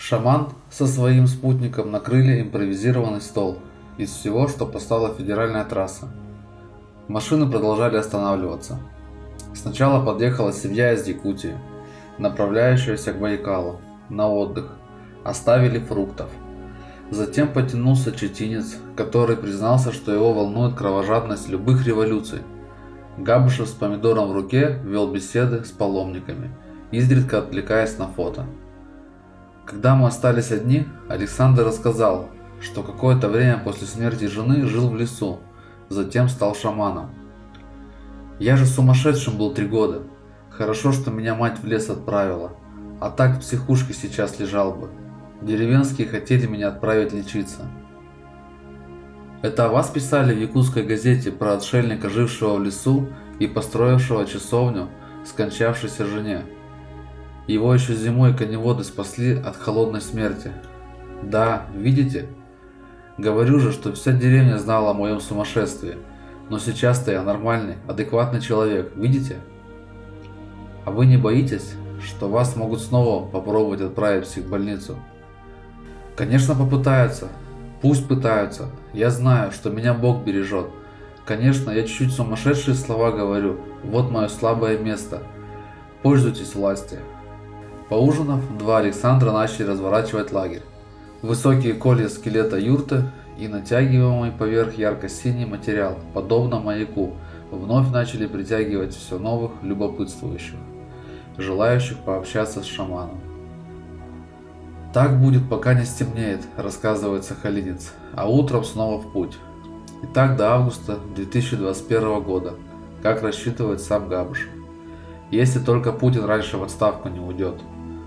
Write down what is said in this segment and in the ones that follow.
Шаман со своим спутником накрыли импровизированный стол из всего, что послала федеральная трасса. Машины продолжали останавливаться. Сначала подъехала семья из Якутии, направляющаяся к Байкалу на отдых. Оставили фруктов. Затем потянулся читинец, который признался, что его волнует кровожадность любых революций. Габышев с помидором в руке вел беседы с паломниками, изредка отвлекаясь на фото. Когда мы остались одни, Александр рассказал, что какое-то время после смерти жены жил в лесу, затем стал шаманом. «Я же сумасшедшим был 3 года. Хорошо, что меня мать в лес отправила, а так в психушке сейчас лежал бы. Деревенские хотели меня отправить лечиться». «Это о вас писали в якутской газете про отшельника, жившего в лесу и построившего часовню скончавшейся жене. Его еще зимой коневоды спасли от холодной смерти. Да, видите? Говорю же, что вся деревня знала о моем сумасшествии, но сейчас-то я нормальный, адекватный человек, видите? А вы не боитесь, что вас могут снова попробовать отправить в психбольницу?» «Конечно попытаются. Пусть пытаются. Я знаю, что меня Бог бережет. Конечно, я чуть-чуть сумасшедшие слова говорю. Вот мое слабое место. Пользуйтесь властью». Поужинав, 2 Александра начали разворачивать лагерь. Высокие колья скелета юрты и натягиваемый поверх ярко-синий материал, подобно маяку, вновь начали притягивать все новых любопытствующих, желающих пообщаться с шаманом. «Так будет, пока не стемнеет», – рассказывает сахалинец, а утром снова в путь. И так до августа 2021 года, как рассчитывает сам Габышев. Если только Путин раньше в отставку не уйдет,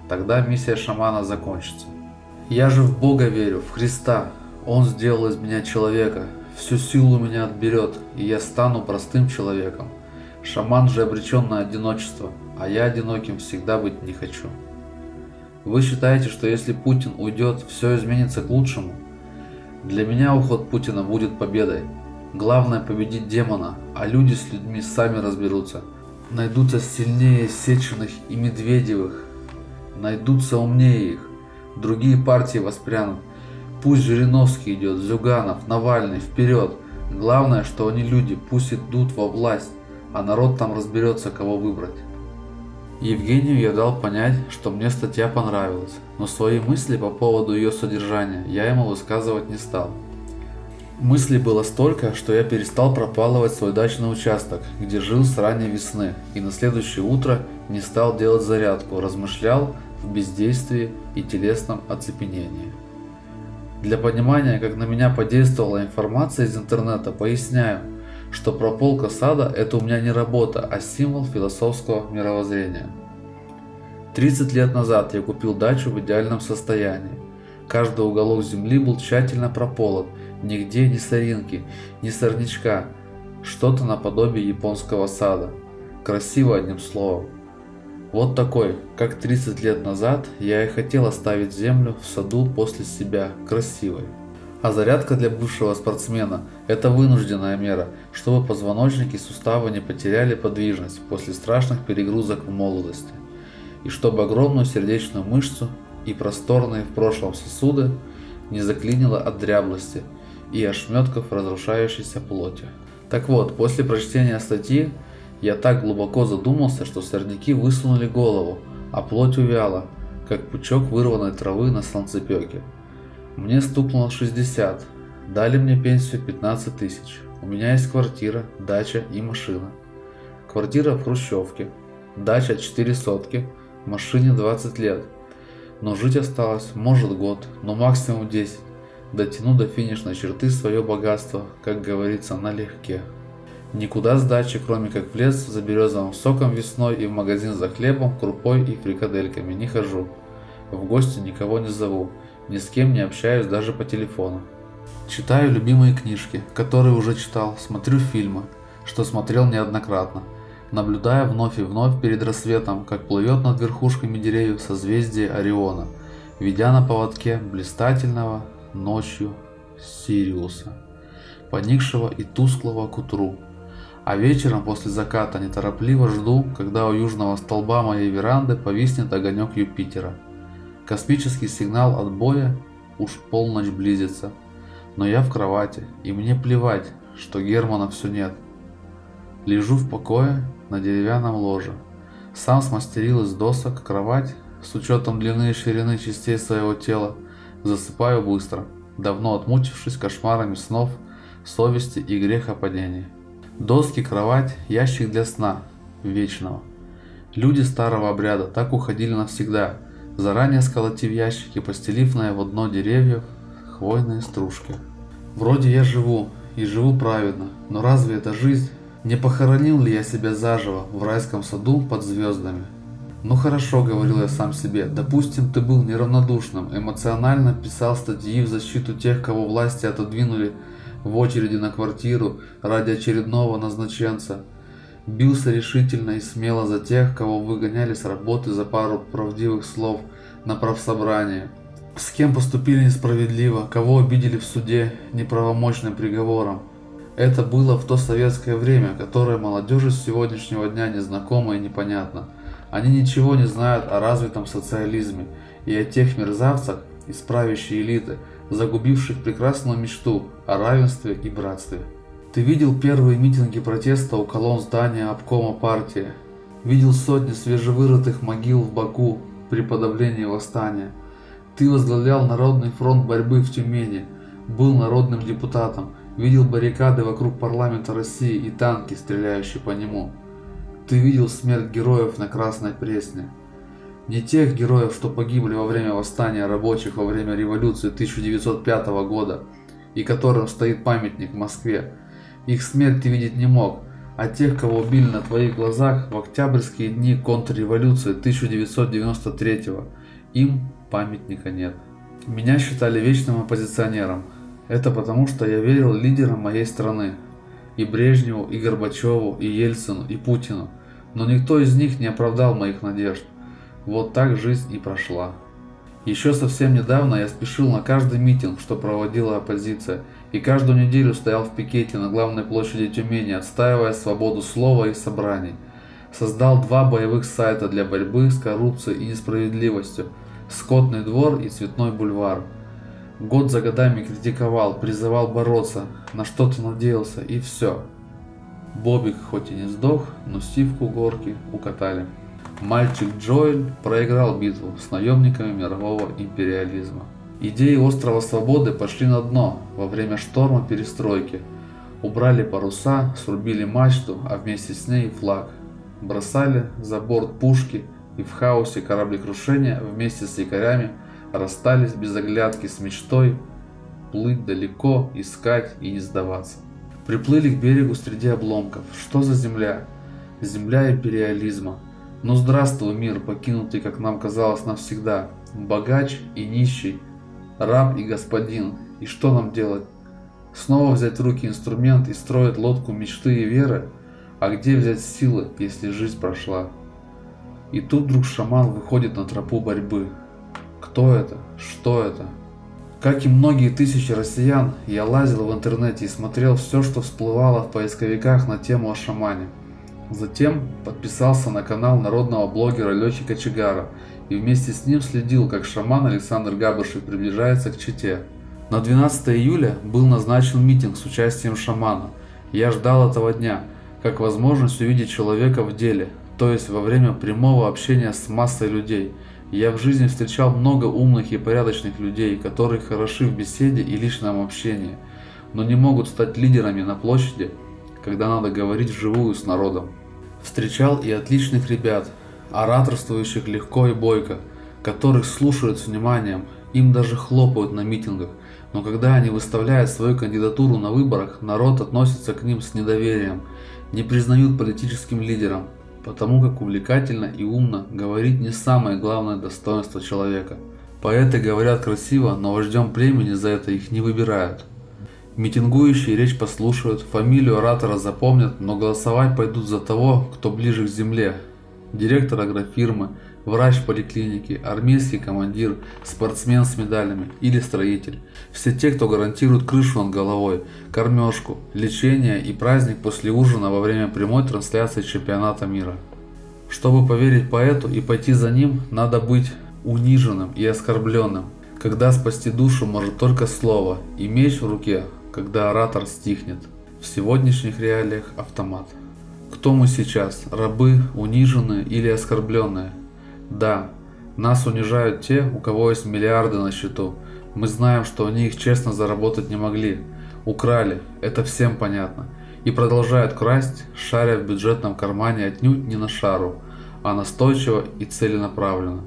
тогда миссия шамана закончится. «Я же в Бога верю, в Христа. Он сделал из меня человека, всю силу меня отберет, и я стану простым человеком. Шаман же обречен на одиночество, а я одиноким всегда быть не хочу». Вы считаете, что если Путин уйдет, все изменится к лучшему? Для меня уход Путина будет победой. Главное победить демона, а люди с людьми сами разберутся. Найдутся сильнее Сеченых и Медведевых, найдутся умнее их. Другие партии воспрянут. Пусть Жириновский идет, Зюганов, Навальный, вперед. Главное, что они люди, пусть идут во власть, а народ там разберется, кого выбрать. Евгению я дал понять, что мне статья понравилась, но свои мысли по поводу ее содержания я ему высказывать не стал. Мыслей было столько, что я перестал пропалывать свой дачный участок, где жил с ранней весны, и на следующее утро не стал делать зарядку, размышлял в бездействии и телесном оцепенении. Для понимания, как на меня подействовала информация из интернета, поясняю, что прополка сада – это у меня не работа, а символ философского мировоззрения. 30 лет назад я купил дачу в идеальном состоянии. Каждый уголок земли был тщательно прополот, нигде ни соринки, ни сорнячка, что-то наподобие японского сада. Красиво, одним словом. Вот такой, как 30 лет назад, я и хотел оставить землю в саду после себя, красивой. А зарядка для бывшего спортсмена – это вынужденная мера, чтобы позвоночник и суставы не потеряли подвижность после страшных перегрузок в молодости, и чтобы огромную сердечную мышцу и просторные в прошлом сосуды не заклинило от дряблости и ошметков разрушающейся плоти. Так вот, после прочтения статьи я так глубоко задумался, что сорняки высунули голову, а плоть увяла, как пучок вырванной травы на солнцепеке. Мне стукнуло 60, дали мне пенсию 15 тысяч. У меня есть квартира, дача и машина. Квартира в хрущевке, дача 4 сотки, машине 20 лет. Но жить осталось, может, год, но максимум 10. Дотяну до финишной черты свое богатство, как говорится, налегке. Никуда с дачи, кроме как в лес за березовым соком весной и в магазин за хлебом, крупой и фрикадельками не хожу. В гости никого не зову. Ни с кем не общаюсь даже по телефону. Читаю любимые книжки, которые уже читал, смотрю фильмы, что смотрел неоднократно, наблюдая вновь и вновь перед рассветом, как плывет над верхушками деревьев созвездие Ориона, ведя на поводке блистательного ночью Сириуса, поникшего и тусклого к утру. А вечером после заката неторопливо жду, когда у южного столба моей веранды повиснет огонек Юпитера. Космический сигнал отбоя уж полночь близится. Но я в кровати, и мне плевать, что Германа все нет. Лежу в покое на деревянном ложе. Сам смастерил из досок кровать с учетом длины и ширины частей своего тела. Засыпаю быстро, давно отмучившись кошмарами снов, совести и грехопадения. Доски, кровать, ящик для сна, вечного. Люди старого обряда так уходили навсегда, заранее сколотив ящики, постелив на его дно деревьев хвойные стружки. Вроде я живу, и живу праведно, но разве это жизнь? Не похоронил ли я себя заживо в райском саду под звездами? Ну хорошо, говорил я сам себе, допустим, ты был неравнодушным, эмоционально писал статьи в защиту тех, кого власти отодвинули в очереди на квартиру ради очередного назначенца. Бился решительно и смело за тех, кого выгоняли с работы за пару правдивых слов на правсобрании. С кем поступили несправедливо, кого обидели в суде неправомочным приговором. Это было в то советское время, которое молодежи с сегодняшнего дня незнакомо и непонятно. Они ничего не знают о развитом социализме и о тех мерзавцах из правящей элиты, загубивших прекрасную мечту о равенстве и братстве. Ты видел первые митинги протеста у колонн здания обкома партии, видел сотни свежевырытых могил в Баку при подавлении восстания. Ты возглавлял Народный фронт борьбы в Тюмени, был народным депутатом, видел баррикады вокруг парламента России и танки, стреляющие по нему. Ты видел смерть героев на Красной Пресне. Не тех героев, что погибли во время восстания рабочих во время революции 1905 года и которым стоит памятник в Москве. Их смерть ты видеть не мог, а тех, кого убили на твоих глазах в октябрьские дни контрреволюции 1993 им памятника нет. Меня считали вечным оппозиционером. Это потому, что я верил лидерам моей страны. И Брежневу, и Горбачеву, и Ельцину, и Путину. Но никто из них не оправдал моих надежд. Вот так жизнь и прошла. Еще совсем недавно я спешил на каждый митинг, что проводила оппозиция, и каждую неделю стоял в пикете на главной площади Тюмени, отстаивая свободу слова и собраний. Создал 2 боевых сайта для борьбы с коррупцией и несправедливостью – Скотный двор и Цветной бульвар. Год за годами критиковал, призывал бороться, на что-то надеялся, и все. Бобик хоть и не сдох, но сивку горки укатали. Мальчик Джоэль проиграл битву с наемниками мирового империализма. Идеи острова Свободы пошли на дно во время шторма перестройки. Убрали паруса, срубили мачту, а вместе с ней флаг. Бросали за борт пушки и в хаосе кораблекрушения вместе с якорями расстались без оглядки с мечтой плыть далеко, искать и не сдаваться. Приплыли к берегу среди обломков. Что за земля? Земля империализма. Ну здравствуй, мир, покинутый, как нам казалось, навсегда. Богач и нищий, раб и господин. И что нам делать? Снова взять в руки инструмент и строить лодку мечты и веры? А где взять силы, если жизнь прошла? И тут вдруг шаман выходит на тропу борьбы. Кто это? Что это? Как и многие тысячи россиян, я лазил в интернете и смотрел все, что всплывало в поисковиках на тему о шамане. Затем подписался на канал народного блогера Лёхи Кочегара и вместе с ним следил, как шаман Александр Габышев приближается к Чите. На 12 июля был назначен митинг с участием шамана. Я ждал этого дня, как возможность увидеть человека в деле, то есть во время прямого общения с массой людей. Я в жизни встречал много умных и порядочных людей, которые хороши в беседе и личном общении, но не могут стать лидерами на площади, когда надо говорить вживую с народом. Встречал и отличных ребят, ораторствующих легко и бойко, которых слушают с вниманием, им даже хлопают на митингах, но когда они выставляют свою кандидатуру на выборах, народ относится к ним с недоверием, не признают политическим лидером, потому как увлекательно и умно говорить не самое главное достоинство человека. Поэты говорят красиво, но вождем племени за это их не выбирают. Митингующие речь послушают, фамилию оратора запомнят, но голосовать пойдут за того, кто ближе к земле. Директор агрофирмы, врач поликлиники, армейский командир, спортсмен с медалями или строитель. Все те, кто гарантирует крышу над головой, кормежку, лечение и праздник после ужина во время прямой трансляции чемпионата мира. Чтобы поверить поэту и пойти за ним, надо быть униженным и оскорбленным, когда спасти душу может только слово и меч в руке, когда оратор стихнет. В сегодняшних реалиях автомат. Кто мы сейчас? Рабы, униженные или оскорбленные? Да, нас унижают те, у кого есть миллиарды на счету. Мы знаем, что они их честно заработать не могли. Украли, это всем понятно. И продолжают красть, шаря в бюджетном кармане отнюдь не на шару, а настойчиво и целенаправленно.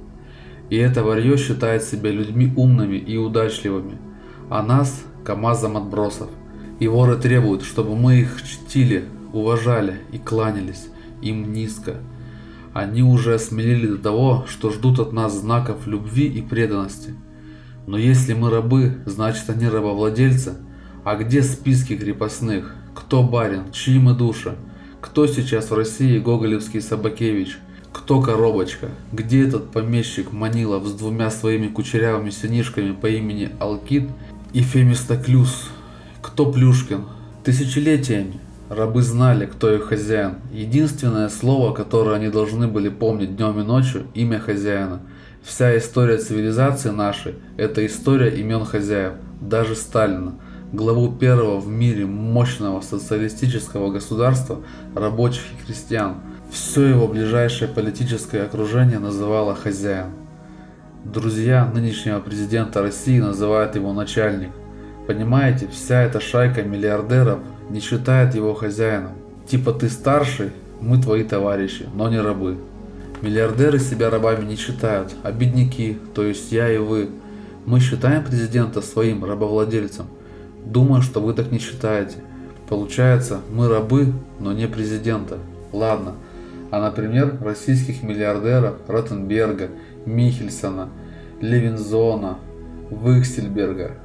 И это варьё считает себя людьми умными и удачливыми, а нас КамАЗом отбросов. И воры требуют, чтобы мы их чтили, уважали и кланялись им низко. Они уже осмелели до того, что ждут от нас знаков любви и преданности. Но если мы рабы, значит они рабовладельцы. А где списки крепостных? Кто барин? Чьи мы души? Кто сейчас в России гоголевский Собакевич? Кто Коробочка? Где этот помещик Манилов с двумя своими кучерявыми сынишками по имени Алкид и Фемистоклюс? Кто Плюшкин? Тысячелетиями рабы знали, кто их хозяин. Единственное слово, которое они должны были помнить днем и ночью, имя хозяина. Вся история цивилизации нашей – это история имен хозяев. Даже Сталина, главу первого в мире мощного социалистического государства рабочих и крестьян, все его ближайшее политическое окружение называло хозяин. Друзья нынешнего президента России называют его начальник. Понимаете, вся эта шайка миллиардеров не считает его хозяином. Типа ты старший, мы твои товарищи, но не рабы. Миллиардеры себя рабами не считают, а бедняки, то есть я и вы. Мы считаем президента своим рабовладельцем. Думаю, что вы так не считаете. Получается, мы рабы, но не президента. Ладно, а например, российских миллиардеров Ротенберга, Михельсона, Левинзона, Вихсельберга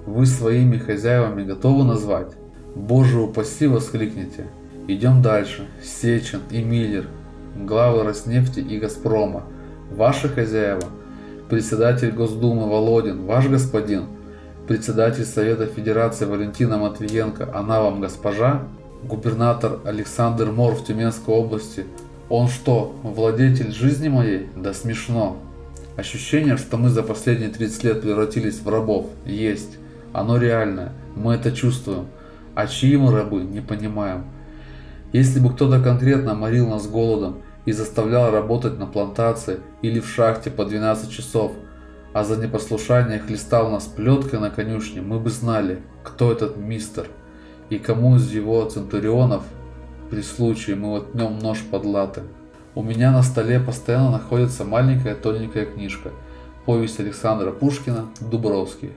вы своими хозяевами готовы назвать? Боже упаси, воскликните. Идем дальше. Сечин и Миллер, главы Роснефти и Газпрома, ваши хозяева. Председатель Госдумы Володин, ваш господин. Председатель Совета Федерации Валентина Матвиенко, она вам госпожа. Губернатор Александр Мор в Тюменской области, он что, владетель жизни моей? Да смешно. Ощущение, что мы за последние 30 лет превратились в рабов, есть. Оно реальное, мы это чувствуем. А чьи мы рабы, не понимаем. Если бы кто-то конкретно морил нас голодом и заставлял работать на плантации или в шахте по 12 часов, а за непослушание хлестал нас плеткой на конюшне, мы бы знали, кто этот мистер и кому из его центурионов при случае мы воткнем нож под латы. У меня на столе постоянно находится маленькая тоненькая книжка, повесть Александра Пушкина «Дубровский».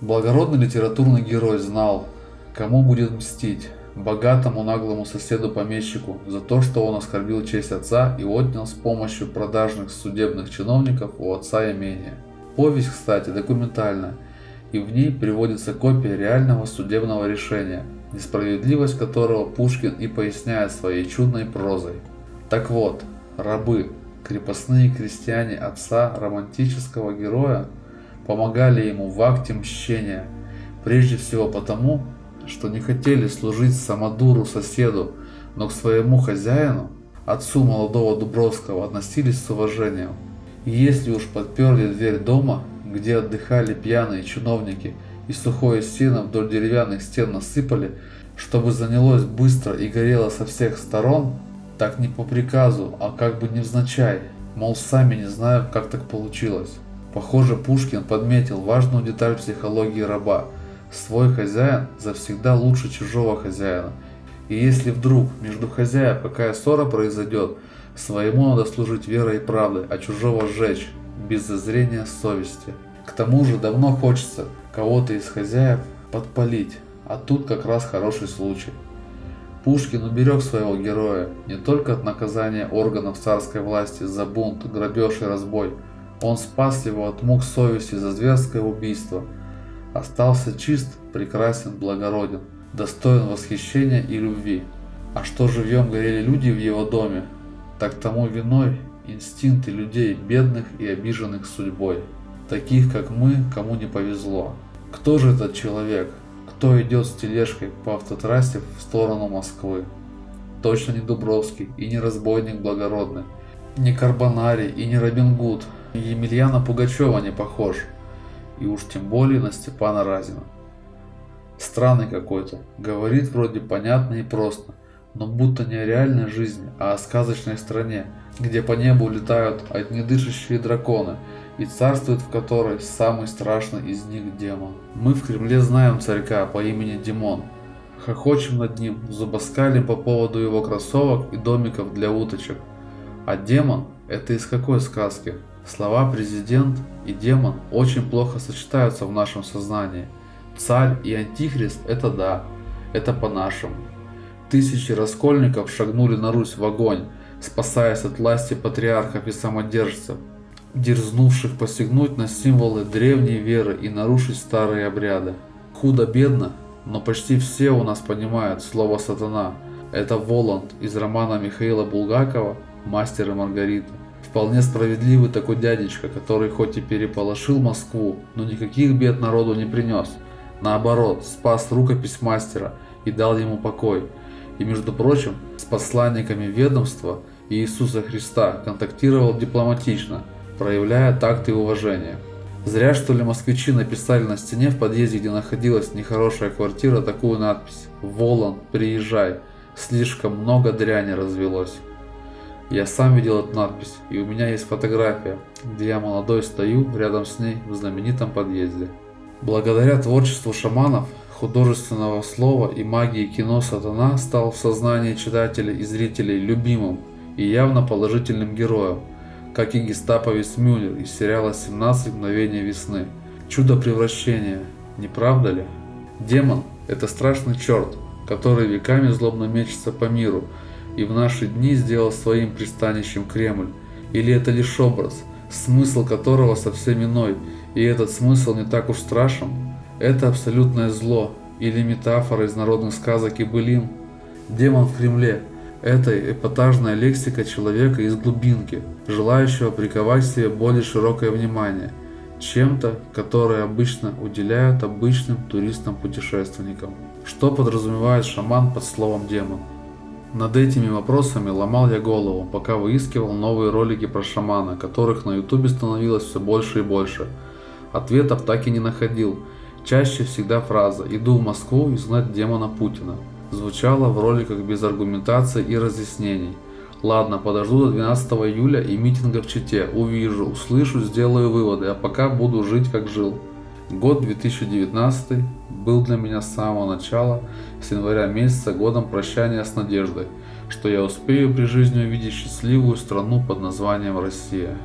Благородный литературный герой знал, кому будет мстить: богатому наглому соседу-помещику за то, что он оскорбил честь отца и отнял с помощью продажных судебных чиновников у отца имение. Повесть, кстати, документальная, и в ней приводится копия реального судебного решения, несправедливость которого Пушкин и поясняет своей чудной прозой. Так вот, рабы, крепостные крестьяне отца романтического героя, помогали ему в акте мщения, прежде всего потому, что не хотели служить самодуру соседу, но к своему хозяину, отцу молодого Дубровского, относились с уважением. И если уж подперли дверь дома, где отдыхали пьяные чиновники, и сухое сено вдоль деревянных стен насыпали, чтобы занялось быстро и горело со всех сторон, так не по приказу, а как бы невзначай, мол, сами не знаю, как так получилось. Похоже, Пушкин подметил важную деталь психологии раба. Свой хозяин завсегда лучше чужого хозяина. И если вдруг между хозяев какая ссора произойдет, своему надо служить верой и правдой, а чужого сжечь, без зазрения совести. К тому же давно хочется кого-то из хозяев подпалить, а тут как раз хороший случай. Пушкин уберег своего героя не только от наказания органов царской власти за бунт, грабеж и разбой, он спас его от мук совести за зверское убийство. Остался чист, прекрасен, благороден, достоин восхищения и любви. А что живьем горели люди в его доме, так тому виной инстинкты людей, бедных и обиженных судьбой, таких как мы, кому не повезло. Кто же этот человек? Кто идет с тележкой по автотрассе в сторону Москвы? Точно не Дубровский и не разбойник благородный, не Карбонарий и не Робин Гуд. Емельяна Пугачева не похож, и уж тем более на Степана Разина. Странный какой-то, говорит вроде понятно и просто, но будто не о реальной жизни, а о сказочной стране, где по небу летают огнедышащие драконы, и царствует в которой самый страшный из них демон. Мы в Кремле знаем царька по имени Димон, хохочем над ним, зубоскалим по поводу его кроссовок и домиков для уточек. А демон – это из какой сказки? Слова «президент» и «демон» очень плохо сочетаются в нашем сознании. Царь и антихрист – это да, это по-нашему. Тысячи раскольников шагнули на Русь в огонь, спасаясь от власти патриархов и самодержцев, дерзнувших посягнуть на символы древней веры и нарушить старые обряды. Худо-бедно, но почти все у нас понимают слово «сатана». Это Воланд из романа Михаила Булгакова «Мастер и Маргарита». Вполне справедливый такой дядечка, который хоть и переполошил Москву, но никаких бед народу не принес. Наоборот, спас рукопись мастера и дал ему покой. И, между прочим, с посланниками ведомства Иисуса Христа контактировал дипломатично, проявляя такт и уважение. Зря, что ли, москвичи написали на стене в подъезде, где находилась нехорошая квартира, такую надпись: «Воланд, приезжай, слишком много дряни развелось». Я сам видел эту надпись, и у меня есть фотография, где я молодой стою рядом с ней в знаменитом подъезде. Благодаря творчеству шаманов, художественного слова и магии кино «Сатана» стал в сознании читателей и зрителей любимым и явно положительным героем, как и гестаповец Мюллер из сериала «17 мгновений весны». Чудо превращения, не правда ли? Демон – это страшный черт, который веками злобно мечется по миру и в наши дни сделал своим пристанищем Кремль. Или это лишь образ, смысл которого совсем иной, и этот смысл не так уж страшен? Это абсолютное зло или метафора из народных сказок и былин? Демон в Кремле – это эпатажная лексика человека из глубинки, желающего приковать себе более широкое внимание, чем-то, которое обычно уделяют обычным туристам-путешественникам. Что подразумевает шаман под словом «демон»? Над этими вопросами ломал я голову, пока выискивал новые ролики про шамана, которых на ютубе становилось все больше и больше. Ответов так и не находил. Чаще всегда фраза «иду в Москву изгнать демона Путина» звучала в роликах без аргументации и разъяснений. Ладно, подожду до 12 июля и митинга в Чите, увижу, услышу, сделаю выводы, а пока буду жить как жил. Год 2019 был для меня с самого начала, с января месяца, годом прощания с надеждой, что я успею при жизни увидеть счастливую страну под названием Россия.